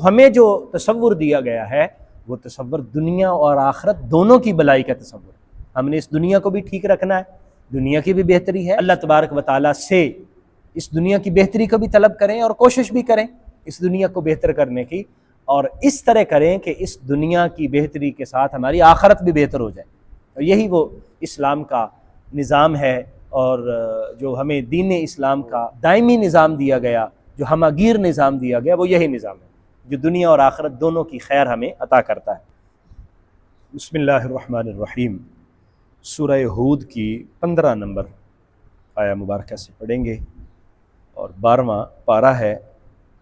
ہمیں جو تصور دیا گیا ہے وہ تصور دنیا اور آخرت دونوں کی بلائی کا تصور ہے۔ ہم نے اس دنیا کو بھی ٹھیک رکھنا ہے، دنیا کی بھی بہتری ہے، اللہ تبارک و تعالیٰ سے اس دنیا کی بہتری کو بھی طلب کریں اور کوشش بھی کریں اس دنیا کو بہتر کرنے کی، اور اس طرح کریں کہ اس دنیا کی بہتری کے ساتھ ہماری آخرت بھی بہتر ہو جائے۔ اور یہی وہ اسلام کا نظام ہے، اور جو ہمیں دین اسلام کا دائمی نظام دیا گیا، جو ہمہ گیر نظام دیا گیا، وہ یہی نظام ہے جو دنیا اور آخرت دونوں کی خیر ہمیں عطا کرتا ہے۔ بسم اللہ الرحمن الرحیم۔ سورہ ہود کی 15 نمبر آیہ مبارکہ سے پڑھیں گے، اور 12واں پارہ ہے،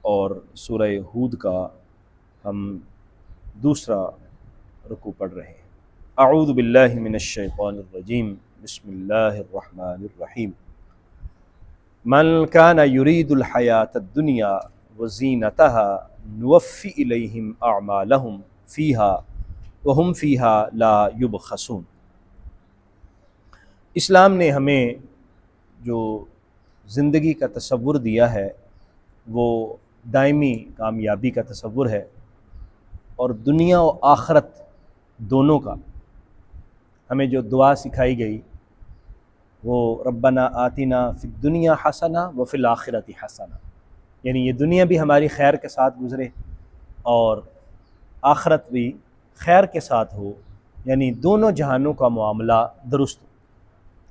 اور سورہ ہود کا ہم دوسرا رکوع پڑھ رہے ہیں۔ اعوذ باللہ من الشیطان الرجیم، بسم اللہ الرحمن الرحیم۔ من کان یرید الحیاۃ الدنیا وزینتها نوفی الیہم اعمالہم فیہا وہم فیہا لا یبخسون۔ اسلام نے ہمیں جو زندگی کا تصور دیا ہے وہ دائمی کامیابی کا تصور ہے، اور دنیا و آخرت دونوں کا۔ ہمیں جو دعا سکھائی گئی وہ ربنا آتنا فی الدنیا حسنہ وفی الآخرۃ حسنہ، یعنی یہ دنیا بھی ہماری خیر کے ساتھ گزرے اور آخرت بھی خیر کے ساتھ ہو، یعنی دونوں جہانوں کا معاملہ درست ہو۔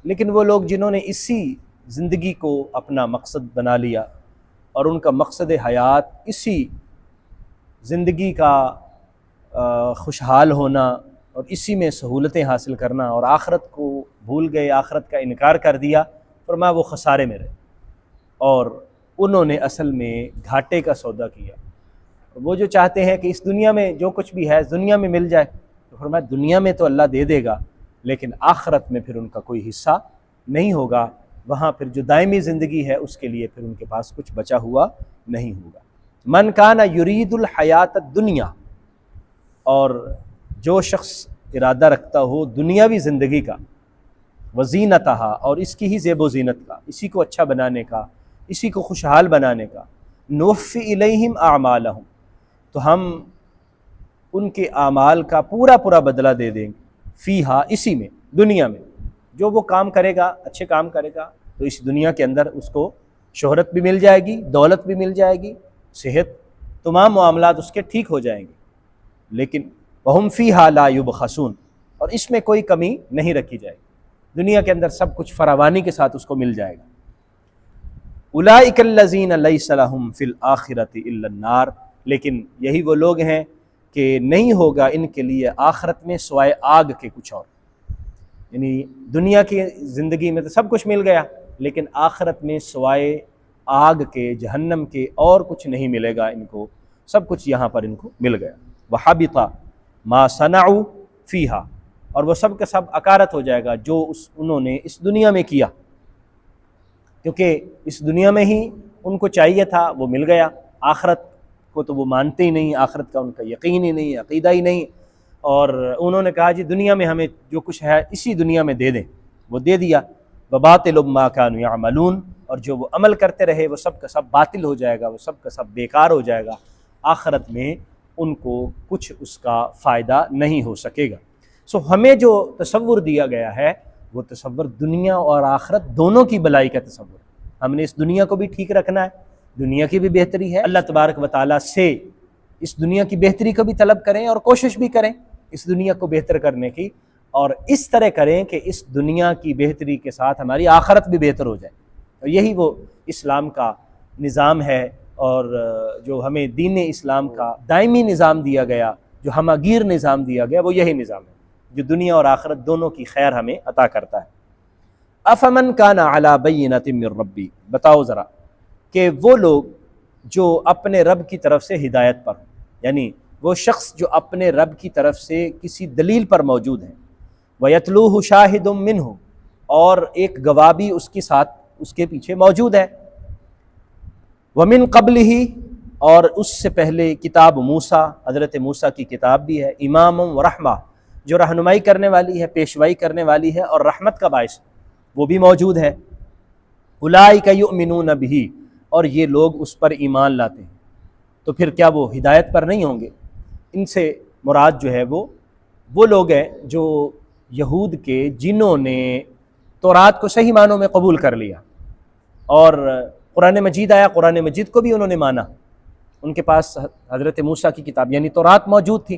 لیکن وہ لوگ جنہوں نے اسی زندگی کو اپنا مقصد بنا لیا، اور ان کا مقصد حیات اسی زندگی کا خوشحال ہونا اور اسی میں سہولتیں حاصل کرنا، اور آخرت کو بھول گئے، آخرت کا انکار کر دیا، فرمایا وہ خسارے میں رہے، اور انہوں نے اصل میں گھاٹے کا سودا کیا۔ وہ جو چاہتے ہیں کہ اس دنیا میں جو کچھ بھی ہے دنیا میں مل جائے، تو فرمایا دنیا میں تو اللہ دے دے گا، لیکن آخرت میں پھر ان کا کوئی حصہ نہیں ہوگا، وہاں پھر جو دائمی زندگی ہے اس کے لیے پھر ان کے پاس کچھ بچا ہوا نہیں ہوگا۔ من کان یرید الحیات الدنیا، اور جو شخص ارادہ رکھتا ہو دنیاوی زندگی کا، وزینتہا، اور اس کی ہی زیب و زینت کا، اسی کو اچھا بنانے کا، اسی کو خوشحال بنانے کا، نوفی الیہم اعمالہم، تو ہم ان کے اعمال کا پورا پورا بدلہ دے دیں گے، فیہا، اسی میں، دنیا میں۔ جو وہ کام کرے گا، اچھے کام کرے گا، تو اس دنیا کے اندر اس کو شہرت بھی مل جائے گی، دولت بھی مل جائے گی، صحت، تمام معاملات اس کے ٹھیک ہو جائیں گے، لیکن وہم فیہا لا یبخسون، اور اس میں کوئی کمی نہیں رکھی جائے گی، دنیا کے اندر سب کچھ فراوانی کے ساتھ اس کو مل جائے گا۔ اولئک الذین لیس لہم فی الآخرۃ الا النار، لیکن یہی وہ لوگ ہیں کہ نہیں ہوگا ان کے لیے آخرت میں سوائے آگ کے کچھ اور، یعنی دنیا کی زندگی میں تو سب کچھ مل گیا، لیکن آخرت میں سوائے آگ کے، جہنم کے، اور کچھ نہیں ملے گا ان کو، سب کچھ یہاں پر ان کو مل گیا۔ وحبط ما صنعوا فیہا، اور وہ سب کا سب اکارت ہو جائے گا جو انہوں نے اس دنیا میں کیا، کیونکہ اس دنیا میں ہی ان کو چاہیے تھا، وہ مل گیا۔ آخرت کو تو وہ مانتے ہی نہیں، آخرت کا ان کا یقین ہی نہیں، عقیدہ ہی نہیں، اور انہوں نے کہا جی دنیا میں ہمیں جو کچھ ہے اسی دنیا میں دے دیں، وہ دے دیا۔ وباطل ما كانوا يعملون، اور جو وہ عمل کرتے رہے وہ سب کا سب باطل ہو جائے گا، وہ سب کا سب بیکار ہو جائے گا، آخرت میں ان کو کچھ اس کا فائدہ نہیں ہو سکے گا۔ سو ہمیں جو تصور دیا گیا ہے وہ تصور دنیا اور آخرت دونوں کی بلائی کا تصور ہے۔ ہم نے اس دنیا کو بھی ٹھیک رکھنا ہے، دنیا کی بھی بہتری ہے، اللہ تبارک و تعالیٰ سے اس دنیا کی بہتری کو بھی طلب کریں اور کوشش بھی کریں اس دنیا کو بہتر کرنے کی، اور اس طرح کریں کہ اس دنیا کی بہتری کے ساتھ ہماری آخرت بھی بہتر ہو جائے۔ اور یہی وہ اسلام کا نظام ہے، اور جو ہمیں دین اسلام کا دائمی نظام دیا گیا، جو ہمہ گیر نظام دیا گیا، وہ یہی نظام ہے جو دنیا اور آخرت دونوں کی خیر ہمیں عطا کرتا ہے۔ افمن کان علی بینۃ من ربی، بتاؤ ذرا کہ وہ لوگ جو اپنے رب کی طرف سے ہدایت پر ہوں، یعنی وہ شخص جو اپنے رب کی طرف سے کسی دلیل پر موجود ہیں، وَيَتْلُوهُ شَاهِدٌ مِّنْهُ، اور ایک گواہ بھی اس کے ساتھ، اس کے پیچھے موجود ہے، وَمِن قَبْلِهِ، اور اس سے پہلے کتاب موسیٰ، حضرت موسیٰ کی کتاب بھی ہے، امام و رحمہ، جو رہنمائی کرنے والی ہے، پیشوائی کرنے والی ہے اور رحمت کا باعث، وہ بھی موجود ہے۔ اولئک یؤمنون بہ، اور یہ لوگ اس پر ایمان لاتے ہیں۔ تو پھر کیا وہ ہدایت پر نہیں ہوں گے؟ ان سے مراد جو ہے وہ لوگ ہیں جو یہود کے جنہوں نے تورات کو صحیح معنوں میں قبول کر لیا، اور قرآن مجید آیا، قرآن مجید کو بھی انہوں نے مانا۔ ان کے پاس حضرت موسیٰ کی کتاب یعنی تورات موجود تھی،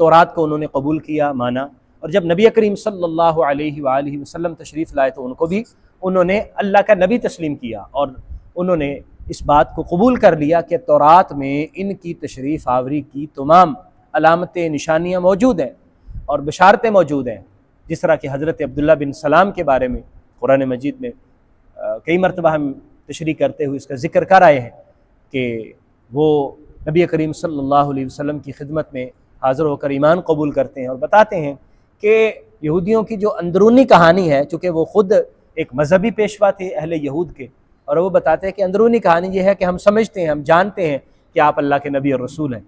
تورات کو انہوں نے قبول کیا، مانا، اور جب نبی کریم صلی اللہ علیہ وآلہ وسلم تشریف لائے تو ان کو بھی انہوں نے اللہ کا نبی تسلیم کیا، اور انہوں نے اس بات کو قبول کر لیا کہ تورات میں ان کی تشریف آوری کی تمام علامتیں، نشانیاں موجود ہیں اور بشارتیں موجود ہیں، جس طرح کہ حضرت عبداللہ بن سلام کے بارے میں قرآن مجید میں کئی مرتبہ ہم تشریح کرتے ہوئے اس کا ذکر کر آئے ہیں کہ وہ نبی کریم صلی اللہ علیہ وسلم کی خدمت میں حاضر ہو کر ایمان قبول کرتے ہیں اور بتاتے ہیں کہ یہودیوں کی جو اندرونی کہانی ہے، چونکہ وہ خود ایک مذہبی پیشوا تھے اہل یہود کے، اور وہ بتاتے ہیں کہ اندرونی کہانی یہ ہے کہ ہم سمجھتے ہیں، ہم جانتے ہیں کہ آپ اللہ کے نبی اور رسول ہیں،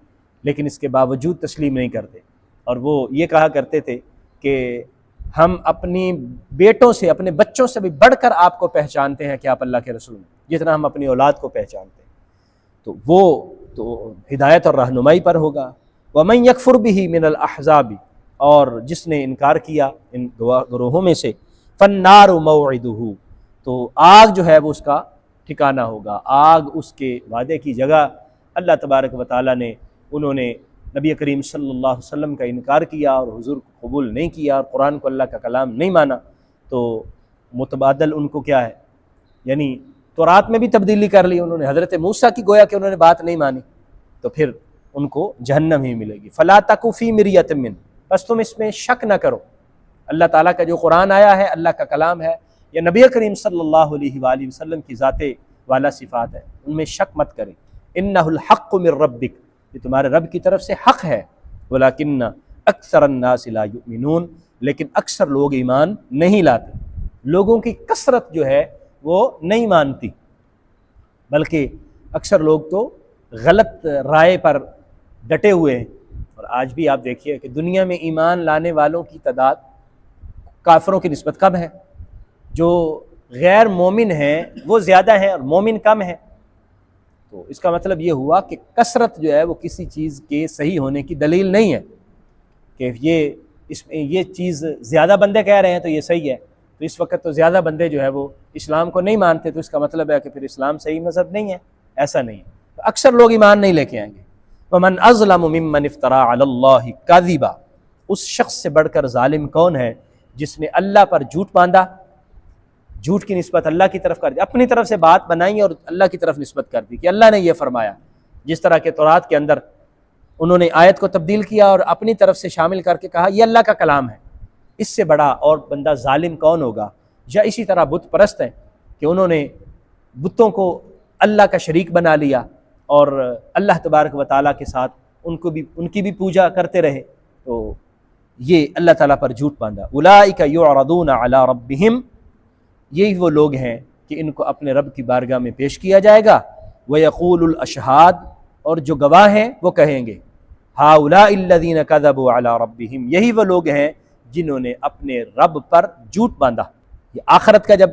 لیکن اس کے باوجود تسلیم نہیں کرتے، اور وہ یہ کہا کرتے تھے کہ ہم اپنی بیٹوں سے، اپنے بچوں سے بھی بڑھ کر آپ کو پہچانتے ہیں کہ آپ اللہ کے رسول ہیں، جتنا ہم اپنی اولاد کو پہچانتے ہیں۔ تو وہ تو ہدایت اور رہنمائی پر ہوگا۔ وَمَنْ يَكْفُرْ بِهِ مِنَ الْأَحْزَابِ، اور جس نے انکار کیا ان گروہوں میں سے، فَالنَّارُ مَوْعِدُهُ، تو آگ جو ہے وہ اس کا ٹھکانہ ہوگا، آگ اس کے وعدے کی جگہ۔ اللہ تبارک و تعالیٰ نے، انہوں نے نبی کریم صلی اللہ علیہ وسلم کا انکار کیا اور حضور کو قبول نہیں کیا اور قرآن کو اللہ کا کلام نہیں مانا، تو متبادل ان کو کیا ہے، یعنی تورات میں بھی تبدیلی کر لی انہوں نے، حضرت موسیٰ کی گویا کہ انہوں نے بات نہیں مانی، تو پھر ان کو جہنم ہی ملے گی۔ فَلَا تَكُ فِي مِرْيَةٍ مِّنْهُ، بس تم اس میں شک نہ کرو، اللہ تعالیٰ کا جو قرآن آیا ہے، اللہ کا کلام ہے، یا نبی کریم صلی اللہ علیہ وآلہ وسلم کی ذات والا صفات ہے، ان میں شک مت کریں۔ اِنَّهُ الْحَقُّ مِن رَبِّكَ، یہ تمہارے رب کی طرف سے حق ہے، وَلَكِنَّ أَكْثَرَ النَّاسِ لَا يُؤْمِنُونَ، لیکن اکثر لوگ ایمان نہیں لاتے، لوگوں کی کثرت جو ہے وہ نہیں مانتی، بلکہ اکثر لوگ تو غلط رائے پر ڈٹے ہوئے ہیں۔ اور آج بھی آپ دیکھیے کہ دنیا میں ایمان لانے والوں کی تعداد کافروں کی نسبت کم ہے، جو غیر مومن ہیں وہ زیادہ ہیں اور مومن کم ہیں۔ تو اس کا مطلب یہ ہوا کہ کثرت جو ہے وہ کسی چیز کے صحیح ہونے کی دلیل نہیں ہے، کہ اس میں یہ چیز زیادہ بندے کہہ رہے ہیں تو یہ صحیح ہے، تو اس وقت تو زیادہ بندے جو ہے وہ اسلام کو نہیں مانتے، تو اس کا مطلب ہے کہ پھر اسلام صحیح مذہب نہیں ہے، ایسا نہیں ہے، تو اکثر لوگ ایمان نہیں لے کے آئیں گے۔ وَمَنْ أَظْلَمُ مِمَّنِ افْتَرَىٰ عَلَى اللَّهِ كَذِبًا، اس شخص سے بڑھ کر ظالم کون ہے جس نے اللہ پر جھوٹ باندھا، جھوٹ کی نسبت اللہ کی طرف کر دی، اپنی طرف سے بات بنائی اور اللہ کی طرف نسبت کر دی کہ اللہ نے یہ فرمایا، جس طرح کہ تورات کے اندر انہوں نے آیت کو تبدیل کیا اور اپنی طرف سے شامل کر کے کہا یہ اللہ کا کلام ہے۔ اس سے بڑا اور بندہ ظالم کون ہوگا؟ یا اسی طرح بت پرست ہیں کہ انہوں نے بتوں کو اللہ کا شریک بنا لیا اور اللہ تبارک و تعالیٰ کے ساتھ ان کی بھی پوجا کرتے رہے، تو یہ اللہ تعالیٰ پر جھوٹ باندھا۔ اولئک یعرضون علی ربہم، یہی وہ لوگ ہیں کہ ان کو اپنے رب کی بارگاہ میں پیش کیا جائے گا۔ وَيَقُولُ الْأَشْهَادُ، اور جو گواہ ہیں وہ کہیں گے هَؤُلَاءِ الَّذِينَ كَذَبُوا عَلَى رَبِّهِمْ، یہی وہ لوگ ہیں جنہوں نے اپنے رب پر جھوٹ باندھا۔ یہ آخرت کا جب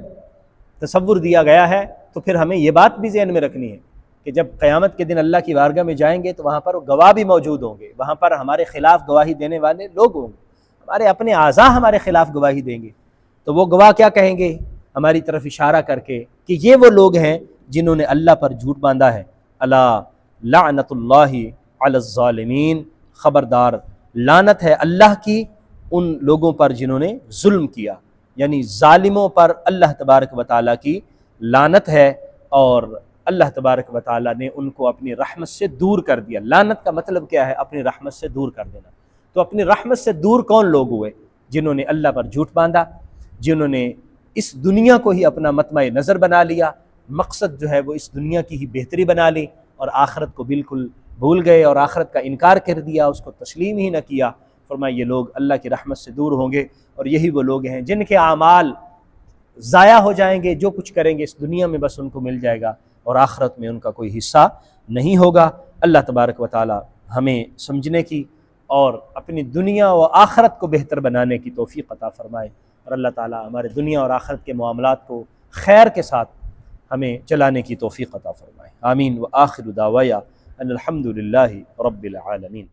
تصور دیا گیا ہے تو پھر ہمیں یہ بات بھی ذہن میں رکھنی ہے کہ جب قیامت کے دن اللہ کی بارگاہ میں جائیں گے تو وہاں پر گواہ بھی موجود ہوں گے، وہاں پر ہمارے خلاف گواہی دینے والے لوگ ہوں گے، ہمارے اپنے اعضاء ہمارے خلاف گواہی دیں گے، تو وہ گواہ کیا کہیں گے؟ ہماری طرف اشارہ کر کے کہ یہ وہ لوگ ہیں جنہوں نے اللہ پر جھوٹ باندھا ہے۔ الا لعنت اللہ علی الظالمین، خبردار لعنت ہے اللہ کی ان لوگوں پر جنہوں نے ظلم کیا، یعنی ظالموں پر اللہ تبارک و تعالیٰ کی لعنت ہے، اور اللہ تبارک و تعالیٰ نے ان کو اپنی رحمت سے دور کر دیا۔ لعنت کا مطلب کیا ہے؟ اپنی رحمت سے دور کر دینا۔ تو اپنی رحمت سے دور کون لوگ ہوئے؟ جنہوں نے اللہ پر جھوٹ باندھا، جنہوں نے اس دنیا کو ہی اپنا مطمع نظر بنا لیا، مقصد جو ہے وہ اس دنیا کی ہی بہتری بنا لی، اور آخرت کو بالکل بھول گئے اور آخرت کا انکار کر دیا، اس کو تسلیم ہی نہ کیا۔ فرمایا یہ لوگ اللہ کی رحمت سے دور ہوں گے، اور یہی وہ لوگ ہیں جن کے اعمال ضائع ہو جائیں گے، جو کچھ کریں گے اس دنیا میں بس ان کو مل جائے گا اور آخرت میں ان کا کوئی حصہ نہیں ہوگا۔ اللہ تبارک و تعالی ہمیں سمجھنے کی اور اپنی دنیا و آخرت کو بہتر بنانے کی توفیق عطا فرمائے، اور اللہ تعالی ہمارے دنیا اور آخرت کے معاملات کو خیر کے ساتھ ہمیں چلانے کی توفیق عطا فرمائے۔ آمین۔ وآخر دعوایا ان الحمد للہ رب العالمین۔